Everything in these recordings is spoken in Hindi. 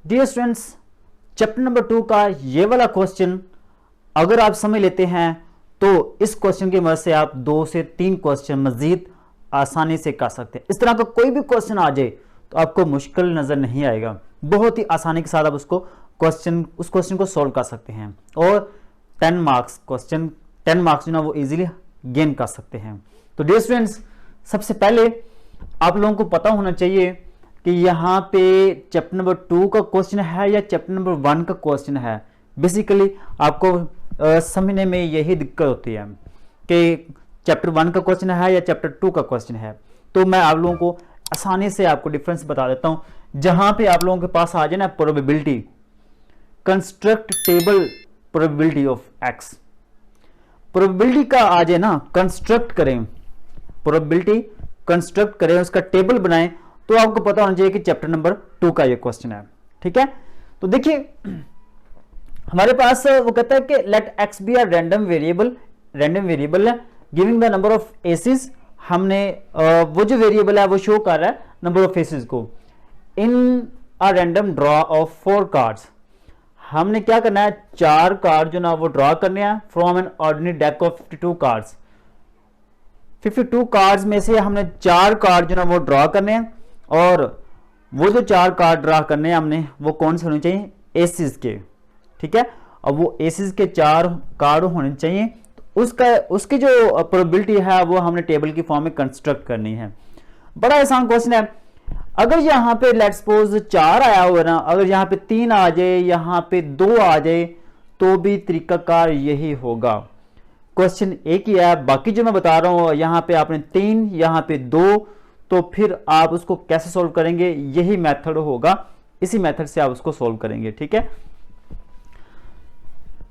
डियर स्टूडेंट्स, चैप्टर नंबर 2 का ये वाला क्वेश्चन अगर आप समझ लेते हैं तो इस क्वेश्चन की मदद से आप 2 से 3 क्वेश्चन मजीद आसानी से कर सकते हैं। इस तरह का कोई भी क्वेश्चन आ जाए तो आपको मुश्किल नजर नहीं आएगा, बहुत ही आसानी के साथ आप उस क्वेश्चन को सॉल्व कर सकते हैं और 10 मार्क्स जो ना वो इजीली गेन कर सकते हैं। तो डियर स्टूडेंट्स, सबसे पहले आप लोगों को पता होना चाहिए कि यहाँ पे चैप्टर नंबर 2 का क्वेश्चन है या चैप्टर नंबर 1 का क्वेश्चन है। बेसिकली आपको समझने में यही दिक्कत होती है कि चैप्टर 1 का क्वेश्चन है या चैप्टर 2 का क्वेश्चन है। तो मैं आप लोगों को आसानी से आपको डिफरेंस बता देता हूं। जहां पे आप लोगों के पास आ जाए ना probability, construct table probability of x, probability का आ जाए ना, कंस्ट्रक्ट करें, प्रोबेबिलिटी कंस्ट्रक्ट करें, उसका टेबल बनाएं, तो आपको पता होना चाहिए कि चैप्टर नंबर 2 का ये क्वेश्चन है। ठीक है, तो देखिए हमारे पास वो कहता है कि let X be a random variable है giving the number of aces. हमने वो जो वेरिएबल है वो शो कर रहा है नंबर ऑफ एसिस को in a random draw of 4 cards. हमने क्या करना है, 4 कार्ड जो ना वो ड्रॉ करने हैं from an ordinary deck of 52 cards. 52 cards में से हमने 4 कार्ड जो ना वो ड्रॉ करने हैं और वो जो 4 कार्ड ड्रॉ करने हैं हमने वो कौन से होने चाहिए, एसिस के। ठीक है, अब वो एसिस के 4 कार्ड होने चाहिए, तो उसकी जो प्रोबेबिलिटी है वो हमने टेबल की फॉर्म में कंस्ट्रक्ट करनी है। बड़ा आसान क्वेश्चन है। अगर यहाँ पे लेट्स सपोज 4 आया हुआ ना, अगर यहाँ पे 3 आ जाए, यहाँ पे 2 आ जाए, तो भी तरीकाकार यही होगा। क्वेश्चन एक ही है, बाकी जो मैं बता रहा हूं यहाँ पे आपने 3, यहाँ पे 2, तो फिर आप उसको कैसे सोल्व करेंगे, यही मेथड होगा, इसी मेथड से आप उसको सोल्व करेंगे। ठीक है,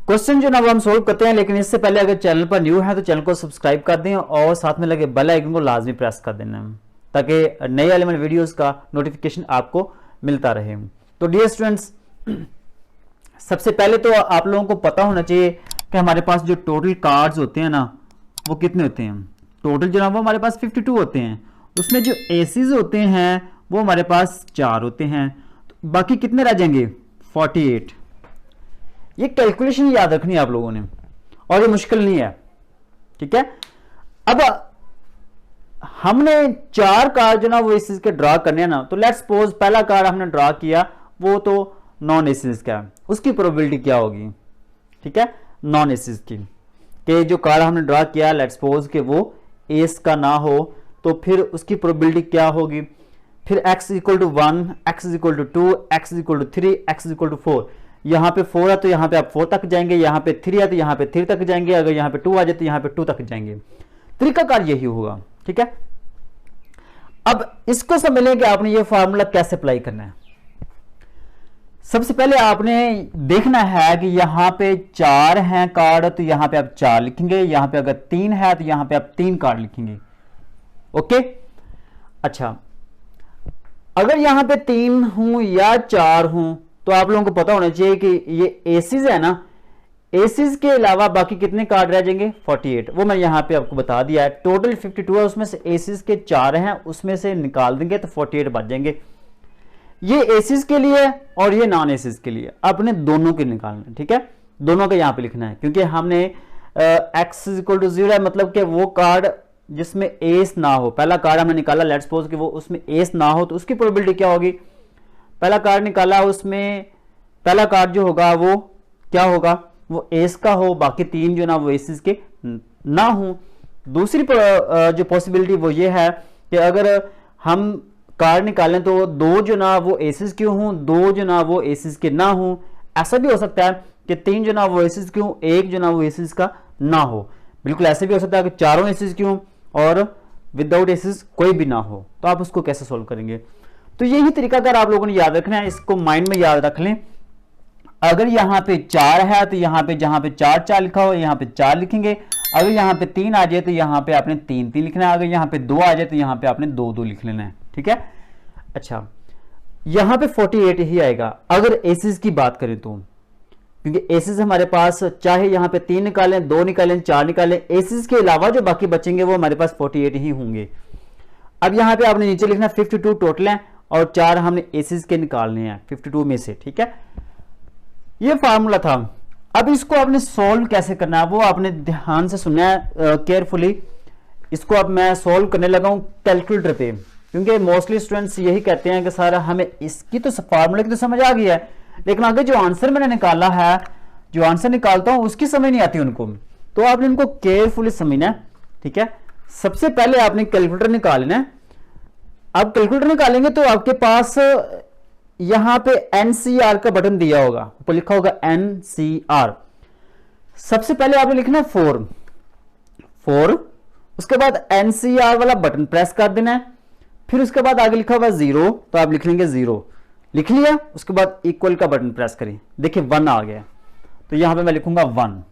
क्वेश्चन जो ना वो हम सोल्व करते हैं, लेकिन इससे पहले अगर चैनल पर न्यू है तो चैनल को सब्सक्राइब कर दें और साथ में लगे बेल आइकन को लाजमी प्रेस कर देना ताकि नए एलिमेंट वीडियोस का नोटिफिकेशन आपको मिलता रहे। तो डियर स्टूडेंट्स, सबसे पहले तो आप लोगों को पता होना चाहिए कि हमारे पास जो टोटल कार्ड्स होते हैं ना वो कितने होते हैं। टोटल जो ना वो हमारे पास 52 होते हैं, उसमें जो एसिस होते हैं वो हमारे पास 4 होते हैं, तो बाकी कितने रह जाएंगे, 48। ये कैलकुलेशन याद रखनी है आप लोगों ने और ये मुश्किल नहीं है। ठीक है, अब हमने 4 कार्ड जो ना वो एसिस के ड्रॉ करने हैं ना, तो लेट्स सपोज पहला कार्ड हमने ड्रॉ किया वो तो नॉन एसिस का, उसकी प्रोबेबिलिटी क्या होगी। ठीक है, नॉन एसिस की कि जो कार्ड हमने ड्रॉ किया लेट्स सपोज कि वो एस का ना हो, तो फिर उसकी प्रोबेबिलिटी क्या होगी। फिर x equal to 1, x equal to 2, x equal to 3, x equal to 4। यहाँ पे 4 है तो यहाँ पे आप 4 तक जाएंगे, यहाँ पे 3 है तो यहाँ पे 3 तक जाएंगे, अगर यहाँ पे 2 आ जाए तो यहाँ पे 2 तक जाएंगे। तरीकाकार यही होगा। ठीक है, अब इसको समझने कि आपने ये फार्मूला कैसे अप्लाई करना है। सबसे पहले आपने देखना है कि यहाँ पे 4 हैं कार्ड, तो यहाँ पे आप 4 लिखेंगे, यहाँ पे अगर 3 है तो यहाँ पे आप 3 कार्ड लिखेंगे। ओके, अच्छा, अगर यहाँ पे 3 हूं या 4 हूं तो आप लोगों को पता होना चाहिए कि ये एसिस है ना, एसिस के अलावा बाकी कितने कार्ड रह जाएंगे, 48। वो मैं यहाँ पे आपको बता दिया है। टोटल 52 है, उसमें से एसिस के 4 हैं, उसमें से निकाल देंगे तो 48 बच जाएंगे। ये एसिस के लिए और ये नॉन एसिस के लिए, अपने दोनों के निकालना। ठीक है, दोनों का यहाँ पे लिखना है, क्योंकि हमने x इक्वल टू 0 है, मतलब कि वो कार्ड जिसमें एस ना हो। पहला कार्ड हमने निकाला लेट्स सपोज कि वो उसमें एस ना हो, तो उसकी प्रोबेबिलिटी क्या होगी। पहला कार्ड निकाला, उसमें पहला कार्ड जो होगा वो क्या होगा, वो एस का हो, बाकी 3 जो ना वो एसिस के ना हो। दूसरी जो पॉसिबिलिटी वो ये है कि अगर हम कार्ड निकालें तो 2 जो ना वो एसिस के हों, 2 जो ना वो एसिस के ना हो। ऐसा भी हो सकता है कि 3 जो ना वो एसिस के हों, 1 जो ना वो एसिस का ना हो। बिल्कुल ऐसे भी हो सकता है कि चारों एसिस के हों और विदाउट एसिस कोई भी ना हो। तो आप उसको कैसे सोल्व करेंगे, तो यही तरीका अगर आप लोगों ने याद रखना है, इसको माइंड में याद रख लें। अगर यहाँ पे 4 है तो यहाँ पे जहां पे 4 लिखा हो यहाँ पे 4 लिखेंगे, अगर यहाँ पे 3 आ जाए तो यहाँ पे आपने 3 लिखना है, अगर यहाँ पे 2 आ जाए तो यहाँ पे आपने 2 लिख लेना है। ठीक है, अच्छा, यहाँ पे 48 ही आएगा अगर एसिस की बात करें तो, क्योंकि एसिस हमारे पास चाहे यहाँ पे 3 निकालें, 2 निकालें, 4 निकालें, एसिस के अलावा जो बाकी बचेंगे वो हमारे पास 48 ही होंगे। अब यहाँ पे आपने नीचे लिखना 52 टोटल है और 4 हमने एसिस के निकालने हैं 52 में से, ठीक है। ये फार्मूला था। अब इसको आपने सोल्व कैसे करना है वो आपने ध्यान से सुनना है, केयरफुली। इसको अब मैं सोल्व करने लगा हूं कैलकुलेटर पे, क्योंकि मोस्टली स्टूडेंट्स यही कहते हैं कि सर हमें इसकी तो फार्मूले की तो समझ आ गई है, लेकिन आगे जो आंसर मैंने निकाला है, जो आंसर निकालता हूं उसकी समझ नहीं आती उनको। तो आपने इनको केयरफुली समझना है, ठीक है। सबसे पहले आपने कैलकुलेटर निकालना है। अब कैलकुलेटर निकालेंगे तो आपके पास यहां पे एनसीआर का बटन दिया होगा, ऊपर लिखा होगा एनसीआर। सबसे पहले आपने लिखना है 4, उसके बाद एनसीआर वाला बटन प्रेस कर देना है। फिर उसके बाद आगे लिखा हुआ 0, तो आप लिख लेंगे 0, लिख लिया। उसके बाद इक्वल का बटन प्रेस करिए, देखिए 1 आ गया, तो यहां पे मैं लिखूंगा 1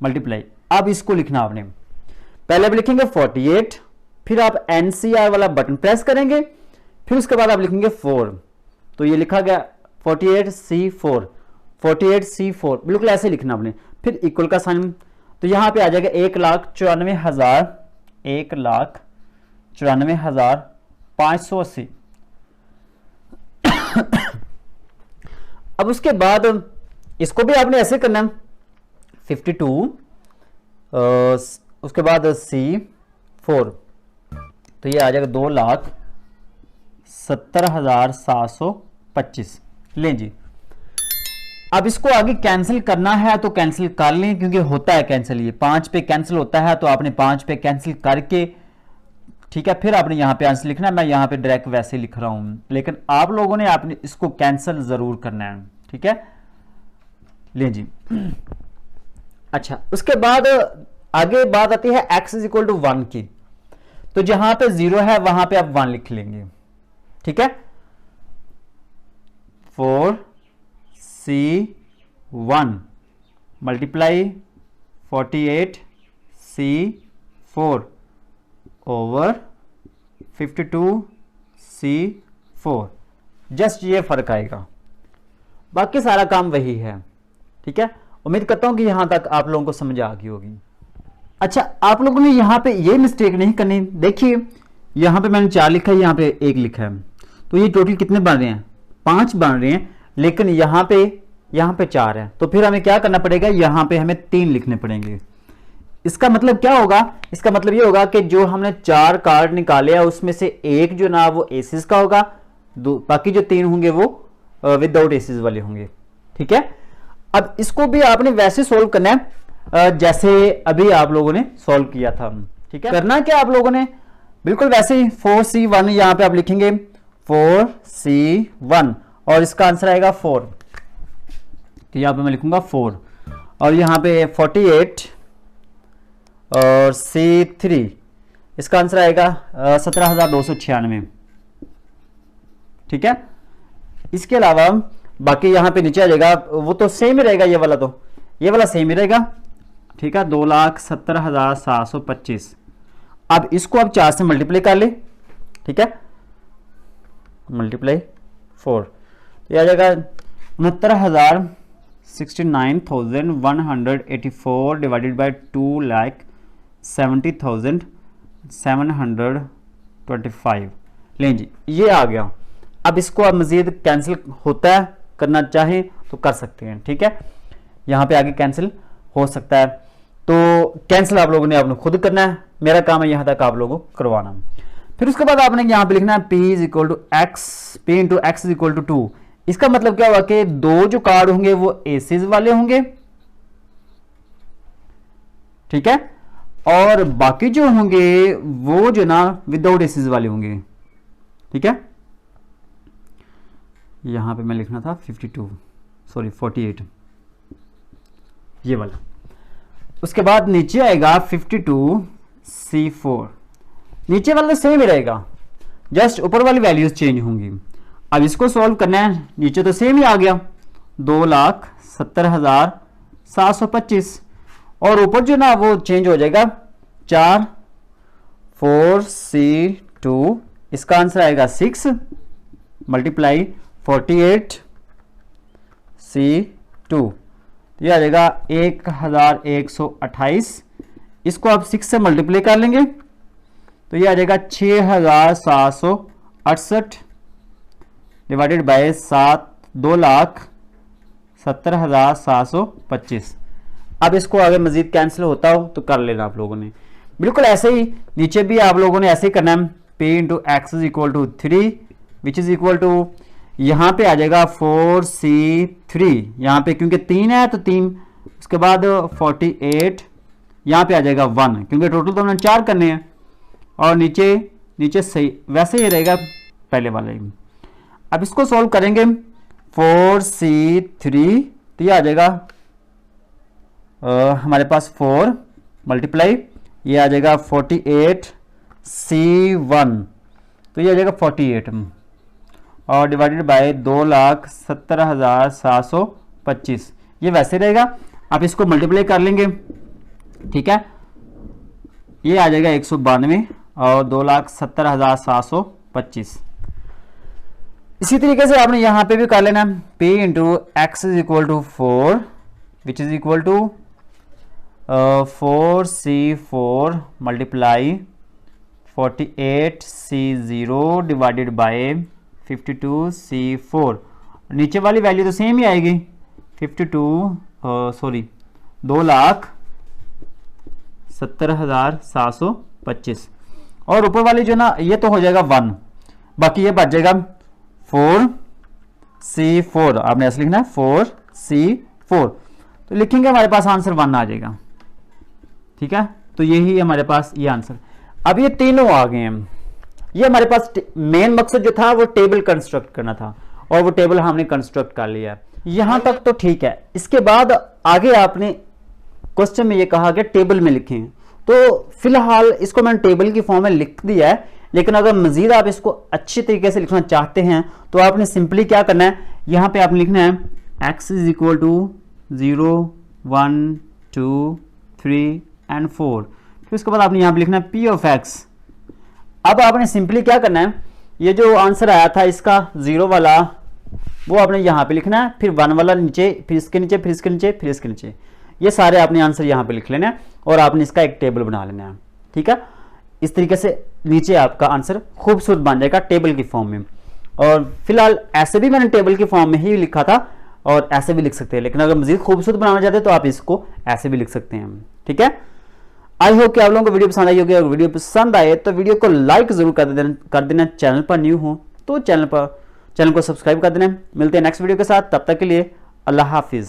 मल्टीप्लाई। अब इसको लिखना आपने, पहले आप लिखेंगे 48, फिर आप एनसीआर वाला बटन प्रेस करेंगे, फिर उसके बाद आप लिखेंगे 4, तो ये लिखा गया 48C4, 48C4, बिल्कुल ऐसे लिखना आपने। फिर इक्वल का साइन, तो यहां पे आ जाएगा 1,94,580। अब उसके बाद इसको भी आपने ऐसे करना है 52, उसके बाद C4, तो ये आ जाएगा 2,70,725। लें जी, अब इसको आगे कैंसिल करना है तो कैंसिल कर लें, क्योंकि होता है कैंसिल, ये 5 पे कैंसिल होता है, तो आपने 5 पे कैंसिल करके, ठीक है, फिर आपने यहां पे आंसर लिखना है। मैं यहां पे डायरेक्ट वैसे लिख रहा हूं, लेकिन आप लोगों ने आपने इसको कैंसिल जरूर करना है, ठीक है। ले जी, अच्छा, उसके बाद आगे बात आती है x इज इक्वल टू 1 की, तो जहां पे 0 है वहां पे आप 1 लिख लेंगे, ठीक है। 4C1 multiply 48C4 over 52C4, just ये फर्क आएगा, बाकी सारा काम वही है, ठीक है। उम्मीद करता हूं कि यहां तक आप लोगों को समझ आ गई होगी। अच्छा, आप लोगों ने यहां पे ये मिस्टेक नहीं करनी, देखिए यहां पे मैंने 4 लिखा है, यहां पे 1 लिखा है, तो ये टोटल कितने बन रहे हैं, 5 बन रहे हैं, लेकिन यहां पे 4 है, तो फिर हमें क्या करना पड़ेगा, यहां पे हमें 3 लिखने पड़ेंगे। इसका मतलब क्या होगा, इसका मतलब ये होगा कि जो हमने 4 कार्ड निकाले हैं उसमें से एक जो ना वो एसिस का होगा, बाकी जो 3 होंगे वो विदाउट एसिस वाले होंगे, ठीक है। अब इसको भी आपने वैसे सोल्व करना है जैसे अभी आप लोगों ने सोल्व किया था, ठीक है। करना क्या आप लोगों ने, बिल्कुल वैसे ही 4C1 यहां पे आप लिखेंगे 4C1 और इसका आंसर आएगा 4, तो यहां पे मैं लिखूंगा 4, और यहां पे 48 और C3, इसका आंसर आएगा 17,296, ठीक है। इसके अलावा बाकी यहां पे नीचे आ जाएगा, वो तो सेम ही रहेगा, ये वाला सेम ही रहेगा, ठीक है, 2,70,725। अब इसको आप 4 से मल्टीप्लाई कर ले, ठीक है, मल्टीप्लाई 4, तो आ जाएगा 69,184 डिवाइडेड बाय 2,70,725। लें जी, ये आ गया। अब इसको आप मजीद कैंसिल होता है, करना चाहें तो कर सकते हैं, ठीक है, यहां पे आगे कैंसिल हो सकता है, तो कैंसिल आप लोगों ने आपने खुद करना है, मेरा काम है यहां तक आप लोगों को करवाना। फिर उसके बाद आपने यहां पे लिखना है P is equal to X, P into X is equal to 2। इसका मतलब क्या हुआ कि 2 जो कार्ड होंगे वो एसिस वाले होंगे, ठीक है, और बाकी जो होंगे वो जो ना विदाउट एसिस वाले होंगे, ठीक है। यहां पे मैं लिखना था 48 ये वाला। उसके बाद नीचे आएगा 52C4, नीचे वाला तो सेम ही रहेगा, जस्ट ऊपर वाली वैल्यूज चेंज होंगी। अब इसको सॉल्व करना है, नीचे तो सेम ही आ गया 2,70,725, और ऊपर जो ना वो चेंज हो जाएगा 4 4C2, इसका आंसर आएगा 6 मल्टीप्लाई 48C2, ये आ जाएगा 1,128। इसको आप 6 से मल्टीप्लाई कर लेंगे तो ये आ जाएगा 6,768 डिवाइडेड बाय 2,70,725। अब इसको आगे मजीद कैंसिल होता हो तो कर लेना आप लोगों ने। बिल्कुल ऐसे ही नीचे भी आप लोगों ने ऐसे ही करना है, p into X is equal to 3 which is equal to, यहाँ पे आ जाएगा 4c3, यहाँ पे क्योंकि 3 है तो 3, उसके बाद 48, यहाँ पे आ जाएगा 1 क्योंकि टोटल तो हमने 4 करने हैं, और नीचे नीचे सही वैसे ही रहेगा पहले वाला ही। अब इसको सॉल्व करेंगे 4c3 तो ये आ जाएगा हमारे पास 4 मल्टीप्लाई ये आ जाएगा 48c1 तो ये आ जाएगा 48 और डिवाइडेड बाय 2,70,725, ये वैसे रहेगा। आप इसको मल्टीप्लाई कर लेंगे, ठीक है, ये आ जाएगा 192 और 2,70,725। इसी तरीके से आपने यहां पे भी कर लेना p into X is equal to 4 which is equal to 4c4 multiply 48c0 divided by 52c4, नीचे वाली वैल्यू तो सेम ही आएगी 2,70,725 और ऊपर वाली जो ना ये तो हो जाएगा 1, बाकी ये बच जाएगा 4c4, आपने ऐसे लिखना है 4c4 तो लिखेंगे हमारे पास आंसर 1 आ जाएगा, ठीक है। तो यही हमारे पास ये आंसर। अब ये तीनों आ गए हैं, ये हमारे पास मेन मकसद जो था वो टेबल कंस्ट्रक्ट करना था और वो टेबल हमने कंस्ट्रक्ट कर लिया। यहां तक तो ठीक है। इसके बाद आगे आपने क्वेश्चन में ये कहा कि टेबल में लिखें, तो फिलहाल इसको मैंने टेबल की फॉर्म में लिख दिया है, लेकिन अगर मजीद आप इसको अच्छी तरीके से लिखना चाहते हैं तो आपने सिंपली क्या करना है, यहां पे आपने लिखना है x is equal to 0 1 2 3 and 4, फिर उसके बाद आपने यहां पे लिखना है p ऑफ x। अब आपने सिंपली क्या करना है, ये जो आंसर आया था इसका 0 वाला वो आपने यहां पे लिखना है, फिर 1 वाला नीचे, फिर इसके नीचे, फिर इसके नीचे, फिर इसके नीचे, ये सारे आपने आंसर यहां पे लिख लेना है और आपने इसका एक टेबल बना लेना है, ठीक है। इस तरीके से नीचे आपका आंसर खूबसूरत बन जाएगा टेबल की फॉर्म में। और फिलहाल ऐसे भी मैंने टेबल की फॉर्म में ही लिखा था और ऐसे भी लिख सकते हैं, लेकिन अगर मजीद खूबसूरत बनाना चाहते हैं तो आप इसको ऐसे भी लिख सकते हैं, ठीक है। आई होप कि आप लोगों को वीडियो पसंद आई होगी। अगर वीडियो पसंद आए तो वीडियो को लाइक जरूर कर देना। चैनल पर न्यू हो तो चैनल को सब्सक्राइब कर देना। मिलते हैं नेक्स्ट वीडियो के साथ, तब तक के लिए अल्लाह हाफिज।